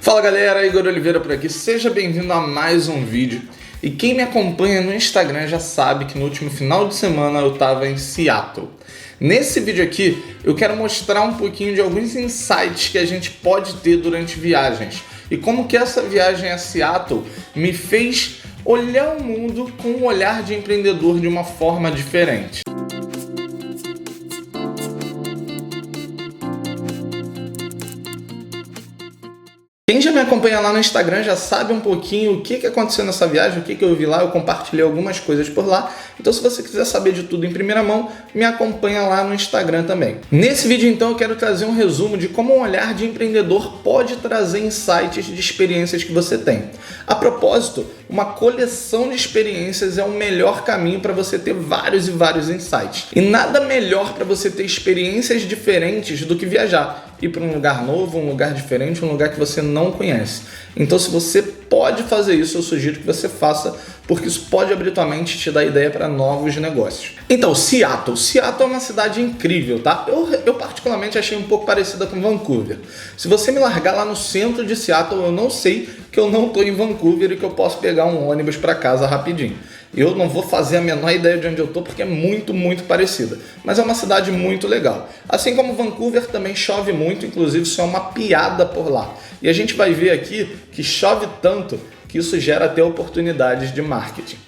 Fala galera, Igor Oliveira por aqui, seja bem-vindo a mais um vídeo. E quem me acompanha no Instagram já sabe que no último final de semana eu estava em Seattle. Nesse vídeo aqui eu quero mostrar um pouquinho de alguns insights que a gente pode ter durante viagens e como que essa viagem a Seattle me fez olhar o mundo com um olhar de empreendedor de uma forma diferente. Quem já me acompanha lá no Instagram já sabe um pouquinho o que aconteceu nessa viagem, o que eu vi lá, eu compartilhei algumas coisas por lá. Então se você quiser saber de tudo em primeira mão, me acompanha lá no Instagram também. Nesse vídeo então eu quero trazer um resumo de como um olhar de empreendedor pode trazer insights de experiências que você tem. A propósito, uma coleção de experiências é o melhor caminho para você ter vários e vários insights. E nada melhor para você ter experiências diferentes do que viajar. Ir para um lugar novo, um lugar diferente, um lugar que você não conhece. Então, se você pode fazer isso, eu sugiro que você faça, porque isso pode abrir tua mente e te dar ideia para novos negócios. Então, Seattle. Seattle é uma cidade incrível, tá? Eu particularmente achei um pouco parecida com Vancouver. Se você me largar lá no centro de Seattle, eu não sei que eu não estou em Vancouver e que eu posso pegar um ônibus para casa rapidinho. Eu não vou fazer a menor ideia de onde eu estou porque é muito parecida. Mas é uma cidade muito legal. Assim como Vancouver também chove muito, inclusive isso é uma piada por lá. E a gente vai ver aqui que chove tanto que isso gera até oportunidades de marketing.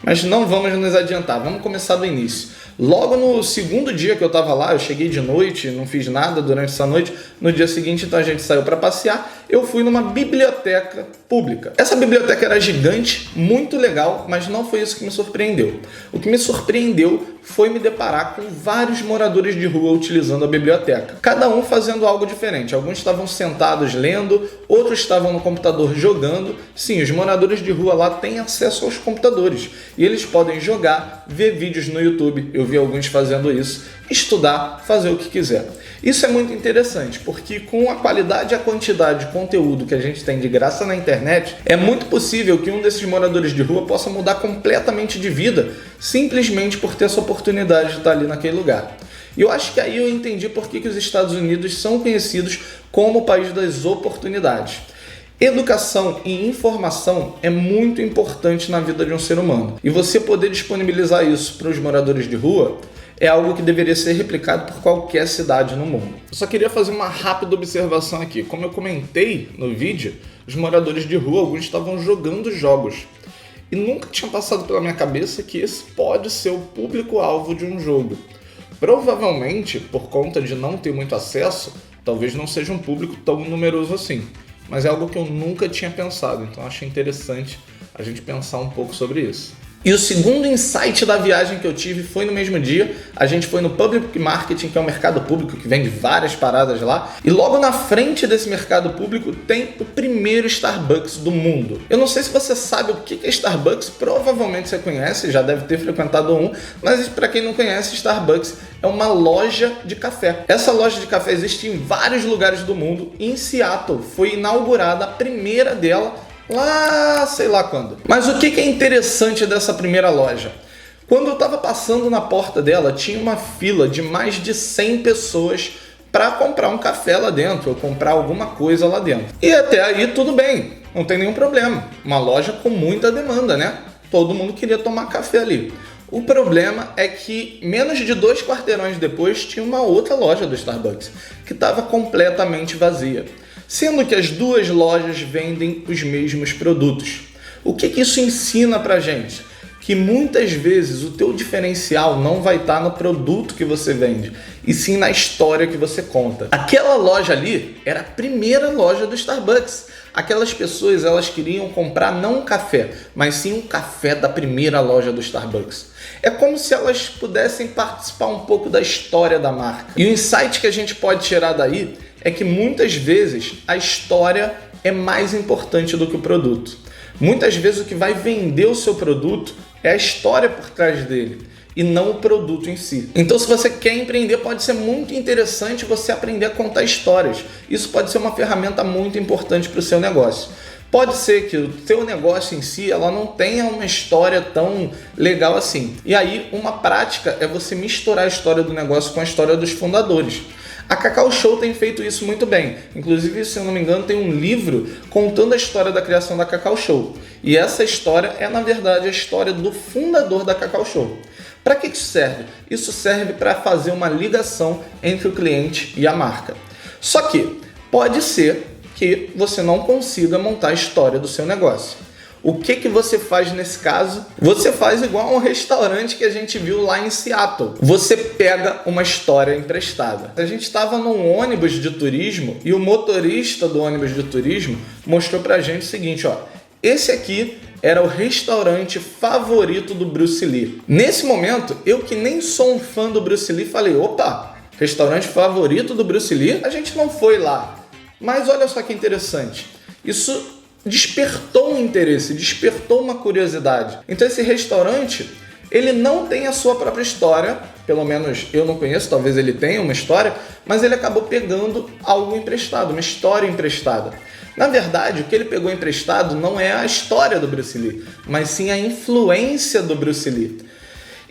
Mas não vamos nos adiantar, vamos começar do início. Logo no segundo dia que eu estava lá, eu cheguei de noite, não fiz nada durante essa noite. No dia seguinte, então a gente saiu para passear. Eu fui numa biblioteca pública. Essa biblioteca era gigante, muito legal, mas não foi isso que me surpreendeu. O que me surpreendeu foi me deparar com vários moradores de rua utilizando a biblioteca. Cada um fazendo algo diferente. Alguns estavam sentados lendo, outros estavam no computador jogando. Sim, os moradores de rua lá têm acesso aos computadores e eles podem jogar, ver vídeos no YouTube. Eu vi alguns fazendo isso, estudar, fazer o que quiser. Isso é muito interessante, porque com a qualidade e a quantidade de conteúdo que a gente tem de graça na internet, é muito possível que um desses moradores de rua possa mudar completamente de vida, simplesmente por ter essa oportunidade de estar ali naquele lugar. E eu acho que aí eu entendi por que os Estados Unidos são conhecidos como o país das oportunidades. Educação e informação é muito importante na vida de um ser humano. E você poder disponibilizar isso para os moradores de rua é algo que deveria ser replicado por qualquer cidade no mundo. Eu só queria fazer uma rápida observação aqui. Como eu comentei no vídeo, os moradores de rua, alguns estavam jogando jogos. E nunca tinha passado pela minha cabeça que esse pode ser o público-alvo de um jogo. Provavelmente, por conta de não ter muito acesso, talvez não seja um público tão numeroso assim. Mas é algo que eu nunca tinha pensado, então acho interessante a gente pensar um pouco sobre isso. E o segundo insight da viagem que eu tive foi no mesmo dia. A gente foi no Public Marketing, que é um mercado público que vende várias paradas lá. E logo na frente desse mercado público tem o primeiro Starbucks do mundo. Eu não sei se você sabe o que é Starbucks, provavelmente você conhece, já deve ter frequentado um. Mas para quem não conhece, Starbucks é uma loja de café. Essa loja de café existe em vários lugares do mundo. E em Seattle foi inaugurada a primeira dela lá, sei lá quando. Mas o que é interessante dessa primeira loja? Quando eu estava passando na porta dela, tinha uma fila de mais de 100 pessoas para comprar um café lá dentro, ou comprar alguma coisa lá dentro. E até aí tudo bem, não tem nenhum problema. Uma loja com muita demanda, né? Todo mundo queria tomar café ali. O problema é que menos de 2 quarteirões depois tinha uma outra loja do Starbucks, que estava completamente vazia. Sendo que as duas lojas vendem os mesmos produtos. O que isso ensina pra gente? Que muitas vezes o teu diferencial não vai estar no produto que você vende, e sim na história que você conta. Aquela loja ali era a primeira loja do Starbucks. Aquelas pessoas, elas queriam comprar não um café, mas sim um café da primeira loja do Starbucks. É como se elas pudessem participar um pouco da história da marca. E o insight que a gente pode tirar daí é que muitas vezes a história é mais importante do que o produto. Muitas vezes o que vai vender o seu produto é a história por trás dele e não o produto em si. Então, se você quer empreender, pode ser muito interessante você aprender a contar histórias. Isso pode ser uma ferramenta muito importante para o seu negócio. Pode ser que o teu negócio em si ela não tenha uma história tão legal assim. E aí, uma prática é você misturar a história do negócio com a história dos fundadores. A Cacau Show tem feito isso muito bem. Inclusive, se eu não me engano, tem um livro contando a história da criação da Cacau Show. E essa história é, na verdade, a história do fundador da Cacau Show. Para que isso serve? Isso serve para fazer uma ligação entre o cliente e a marca. Só que pode ser que você não consiga montar a história do seu negócio. O que você faz nesse caso? Você faz igual a um restaurante que a gente viu lá em Seattle. Você pega uma história emprestada. A gente estava num ônibus de turismo e o motorista do ônibus de turismo mostrou pra gente o seguinte, ó. Esse aqui era o restaurante favorito do Bruce Lee. Nesse momento, eu que nem sou um fã do Bruce Lee, falei, opa, restaurante favorito do Bruce Lee? A gente não foi lá. Mas olha só que interessante. Isso despertou um interesse, despertou uma curiosidade. Então esse restaurante, ele não tem a sua própria história, pelo menos eu não conheço, talvez ele tenha uma história, mas ele acabou pegando algo emprestado, uma história emprestada. Na verdade, o que ele pegou emprestado não é a história do Bruce Lee, mas sim a influência do Bruce Lee.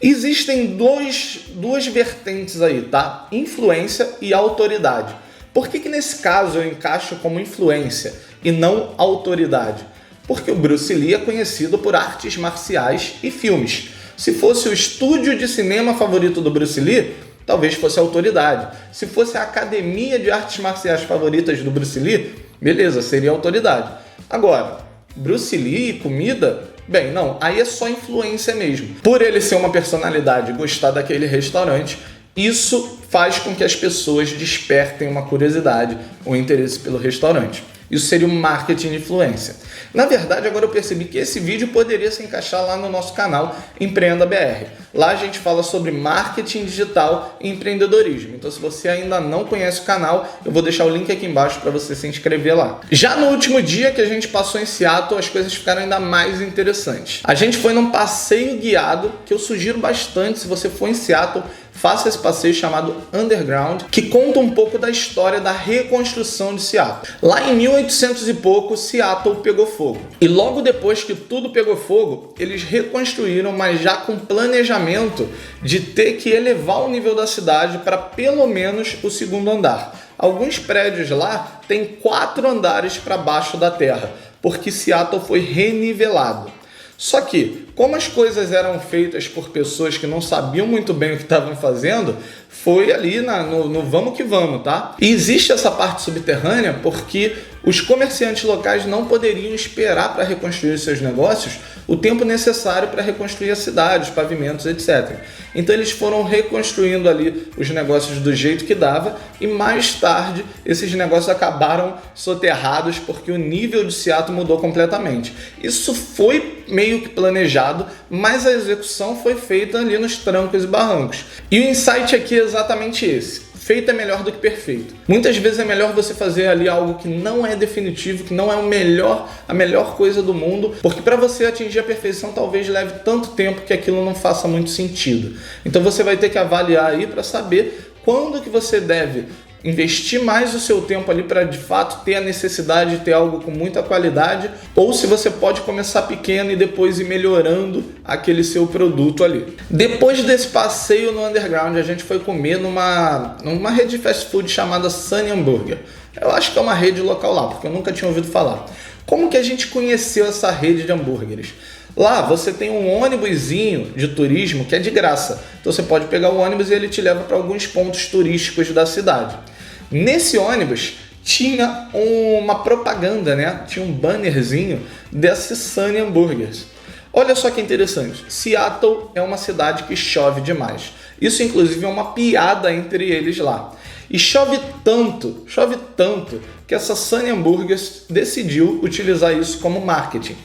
Existem duas vertentes aí, tá? Influência e autoridade. Por que nesse caso eu encaixo como influência e não autoridade? Porque o Bruce Lee é conhecido por artes marciais e filmes. Se fosse o estúdio de cinema favorito do Bruce Lee, talvez fosse a autoridade. Se fosse a academia de artes marciais favoritas do Bruce Lee, beleza, seria a autoridade. Agora, Bruce Lee e comida? Bem, não, aí é só influência mesmo. Por ele ser uma personalidade e gostar daquele restaurante, isso faz com que as pessoas despertem uma curiosidade ou interesse pelo restaurante. Isso seria um marketing de influência. Na verdade, agora eu percebi que esse vídeo poderia se encaixar lá no nosso canal Empreenda BR. Lá a gente fala sobre marketing digital e empreendedorismo. Então, se você ainda não conhece o canal, eu vou deixar o link aqui embaixo para você se inscrever lá. Já no último dia que a gente passou em Seattle, as coisas ficaram ainda mais interessantes. A gente foi num passeio guiado, que eu sugiro bastante, se você for em Seattle, faça esse passeio chamado Underground, que conta um pouco da história da reconstrução de Seattle. Lá em 1800 e pouco, Seattle pegou fogo. E logo depois que tudo pegou fogo, eles reconstruíram, mas já com planejamento de ter que elevar o nível da cidade para pelo menos o segundo andar. Alguns prédios lá têm 4 andares para baixo da terra, porque Seattle foi renivelado. Só que, como as coisas eram feitas por pessoas que não sabiam muito bem o que estavam fazendo, foi ali no vamos que vamos, tá? E existe essa parte subterrânea porque os comerciantes locais não poderiam esperar para reconstruir seus negócios o tempo necessário para reconstruir a cidade, os pavimentos, etc. Então eles foram reconstruindo ali os negócios do jeito que dava e mais tarde esses negócios acabaram soterrados porque o nível de Seattle mudou completamente. Isso foi meio que planejado, mas a execução foi feita ali nos trancos e barrancos. E o insight aqui é exatamente esse. Feito é melhor do que perfeito. Muitas vezes é melhor você fazer ali algo que não é definitivo, que não é a melhor coisa do mundo, porque para você atingir a perfeição talvez leve tanto tempo que aquilo não faça muito sentido. Então você vai ter que avaliar aí para saber quando que você deve investir mais o seu tempo ali para de fato ter a necessidade de ter algo com muita qualidade, ou se você pode começar pequeno e depois ir melhorando aquele seu produto ali. Depois desse passeio no Underground, a gente foi comer numa rede de fast food chamada Sunny Hambúrguer. Eu acho que é uma rede local lá, porque eu nunca tinha ouvido falar. Como que a gente conheceu essa rede de hambúrgueres? Lá você tem um ônibusinho de turismo que é de graça. Então você pode pegar o ônibus e ele te leva para alguns pontos turísticos da cidade. Nesse ônibus tinha uma propaganda, né? Tinha um bannerzinho desse Sunny Hambúrgueres. Olha só que interessante. Seattle é uma cidade que chove demais. Isso inclusive é uma piada entre eles lá. E chove tanto, que essa Sunny Hambúrgueres decidiu utilizar isso como marketing.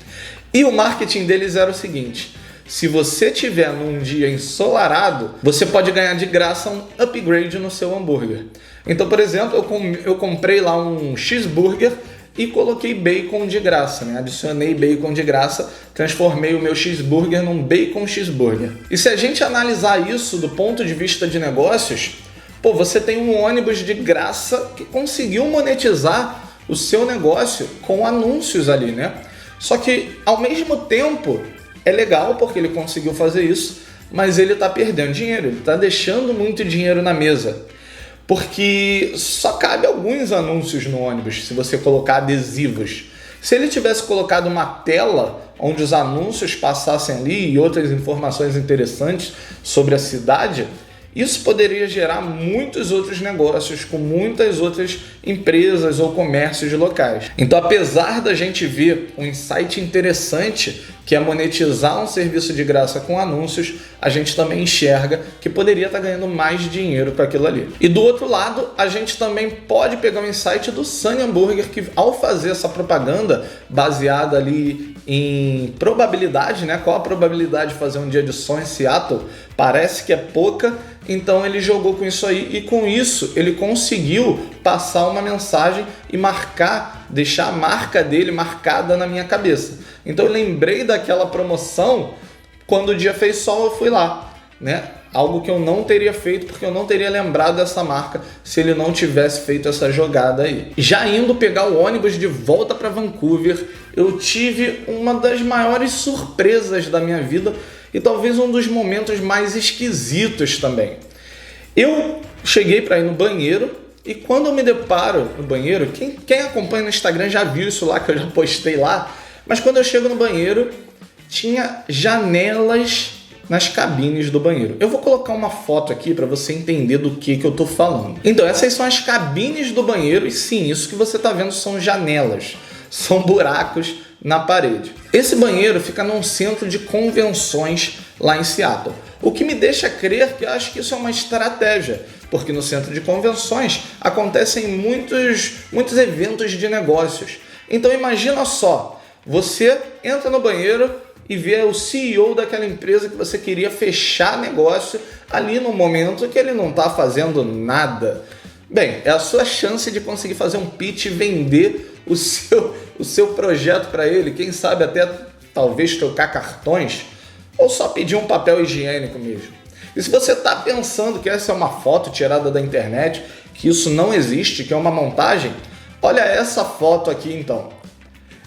E o marketing deles era o seguinte: se você tiver num dia ensolarado, você pode ganhar de graça um upgrade no seu hambúrguer. Então, por exemplo, eu comprei lá um cheeseburger e coloquei bacon de graça, né? Adicionei bacon de graça, transformei o meu cheeseburger num bacon cheeseburger. E se a gente analisar isso do ponto de vista de negócios, você tem um ônibus de graça que conseguiu monetizar o seu negócio com anúncios ali, né? Só que, ao mesmo tempo, é legal porque ele conseguiu fazer isso, mas ele está perdendo dinheiro, ele está deixando muito dinheiro na mesa. porque só cabe alguns anúncios no ônibus se você colocar adesivos. Se ele tivesse colocado uma tela onde os anúncios passassem ali e outras informações interessantes sobre a cidade, isso poderia gerar muitos outros negócios com muitas outras empresas ou comércios locais. Então, apesar da gente ver um insight interessante, que é monetizar um serviço de graça com anúncios, a gente também enxerga que poderia estar ganhando mais dinheiro com aquilo ali. E do outro lado, a gente também pode pegar um insight do Sunny Hambúrguer, que ao fazer essa propaganda baseada ali em probabilidade, né? Qual a probabilidade de fazer um dia de som em Seattle? Parece que é pouca, então ele jogou com isso aí e com isso ele conseguiu passar uma mensagem e deixar a marca dele marcada na minha cabeça. Então eu lembrei daquela promoção, quando o dia fez sol eu fui lá, né? Algo que eu não teria feito porque eu não teria lembrado dessa marca se ele não tivesse feito essa jogada aí. Já indo pegar o ônibus de volta para Vancouver, eu tive uma das maiores surpresas da minha vida e talvez um dos momentos mais esquisitos também. Eu cheguei para ir no banheiro e quando eu me deparo no banheiro, quem acompanha no Instagram já viu isso lá, que eu já postei lá, mas quando eu chego no banheiro, tinha janelas nas cabines do banheiro. Eu vou colocar uma foto aqui para você entender do que eu tô falando. Então, essas são as cabines do banheiro e sim, isso que você tá vendo são janelas, são buracos na parede. Esse banheiro fica num centro de convenções lá em Seattle. O que me deixa crer que eu acho que isso é uma estratégia, porque no centro de convenções acontecem muitos eventos de negócios. Então imagina só, você entra no banheiro e vê o CEO daquela empresa que você queria fechar negócio ali no momento que ele não está fazendo nada. Bem, é a sua chance de conseguir fazer um pitch e vender o seu projeto para ele, quem sabe até talvez trocar cartões ou só pedir um papel higiênico mesmo. E se você está pensando que essa é uma foto tirada da internet, que isso não existe, que é uma montagem, olha essa foto aqui então.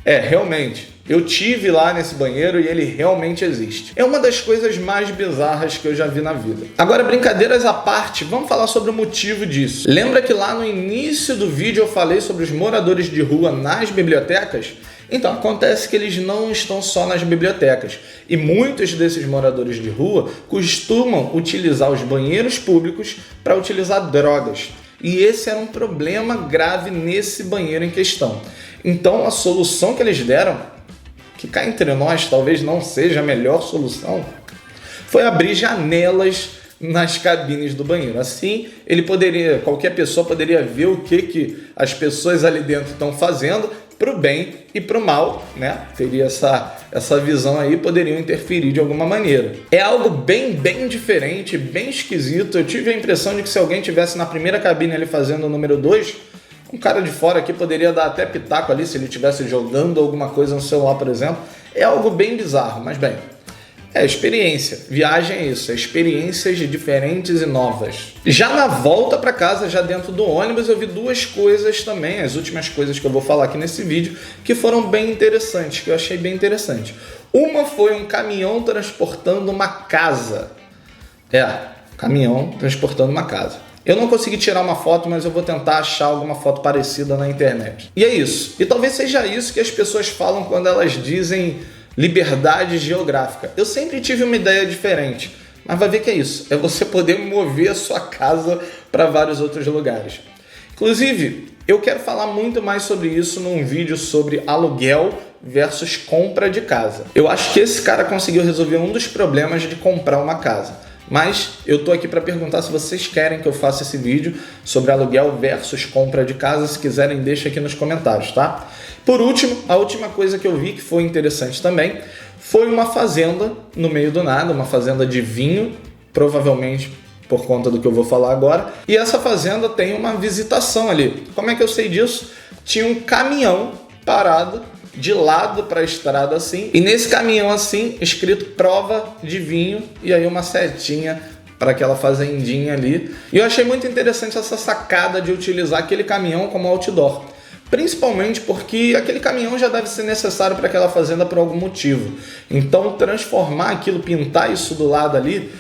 Realmente, eu tive lá nesse banheiro e ele realmente existe. É uma das coisas mais bizarras que eu já vi na vida. Agora, brincadeiras à parte, vamos falar sobre o motivo disso. Lembra que lá no início do vídeo eu falei sobre os moradores de rua nas bibliotecas? Então, acontece que eles não estão só nas bibliotecas. E muitos desses moradores de rua costumam utilizar os banheiros públicos para utilizar drogas. E esse era um problema grave nesse banheiro em questão. Então, a solução que eles deram, que cá entre nós talvez não seja a melhor solução, foi abrir janelas nas cabines do banheiro. Assim, qualquer pessoa poderia ver o que as pessoas ali dentro estão fazendo, para o bem e para o mal, né? Teria essa visão aí, poderiam interferir de alguma maneira. É algo bem diferente, bem esquisito. Eu tive a impressão de que se alguém estivesse na primeira cabine ali fazendo o número 2, um cara de fora aqui poderia dar até pitaco ali se ele estivesse jogando alguma coisa no celular, por exemplo. É algo bem bizarro, mas bem, experiência. Viagem é isso, experiências diferentes e novas. Já na volta para casa, já dentro do ônibus, eu vi duas coisas também, as últimas coisas que eu vou falar aqui nesse vídeo, que foram bem interessantes, que eu achei bem interessante. Uma foi um caminhão transportando uma casa. Caminhão transportando uma casa. Eu não consegui tirar uma foto, mas eu vou tentar achar alguma foto parecida na internet. E é isso. E talvez seja isso que as pessoas falam quando elas dizem liberdade geográfica. Eu sempre tive uma ideia diferente, mas vai ver que é isso. É você poder mover a sua casa para vários outros lugares. Inclusive, eu quero falar muito mais sobre isso num vídeo sobre aluguel versus compra de casa. Eu acho que esse cara conseguiu resolver um dos problemas de comprar uma casa. Mas eu tô aqui para perguntar se vocês querem que eu faça esse vídeo sobre aluguel versus compra de casa. Se quiserem, deixa aqui nos comentários, tá? Por último, a última coisa que eu vi que foi interessante também foi uma fazenda no meio do nada, uma fazenda de vinho, provavelmente por conta do que eu vou falar agora. E essa fazenda tem uma visitação ali. Como é que eu sei disso? Tinha um caminhão parado de lado para a estrada assim, e nesse caminhão assim, escrito prova de vinho, e aí uma setinha para aquela fazendinha ali. E eu achei muito interessante essa sacada de utilizar aquele caminhão como outdoor, principalmente porque aquele caminhão já deve ser necessário para aquela fazenda por algum motivo. Então transformar aquilo, pintar isso do lado ali,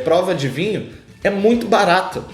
prova de vinho, é muito barato.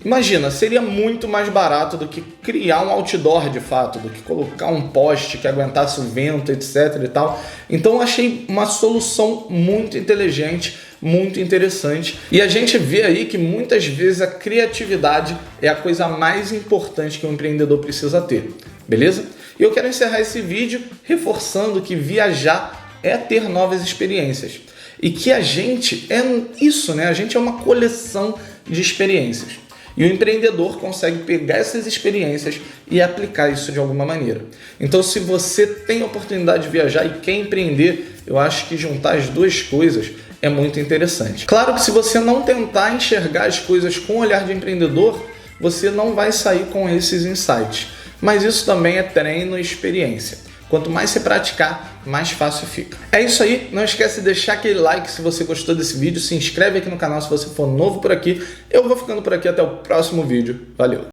Imagina, seria muito mais barato do que criar um outdoor de fato, do que colocar um poste que aguentasse o vento, etc e tal. Então eu achei uma solução muito inteligente, muito interessante. E a gente vê aí que muitas vezes a criatividade é a coisa mais importante que um empreendedor precisa ter, beleza? E eu quero encerrar esse vídeo reforçando que viajar é ter novas experiências. E que a gente é isso, né? A gente é uma coleção de experiências. E o empreendedor consegue pegar essas experiências e aplicar isso de alguma maneira. Então, se você tem a oportunidade de viajar e quer empreender, eu acho que juntar as duas coisas é muito interessante. Claro que se você não tentar enxergar as coisas com o olhar de empreendedor, você não vai sair com esses insights. Mas isso também é treino e experiência. Quanto mais você praticar, mais fácil fica. É isso aí, não esquece de deixar aquele like se você gostou desse vídeo, se inscreve aqui no canal se você for novo por aqui. Eu vou ficando por aqui até o próximo vídeo. Valeu!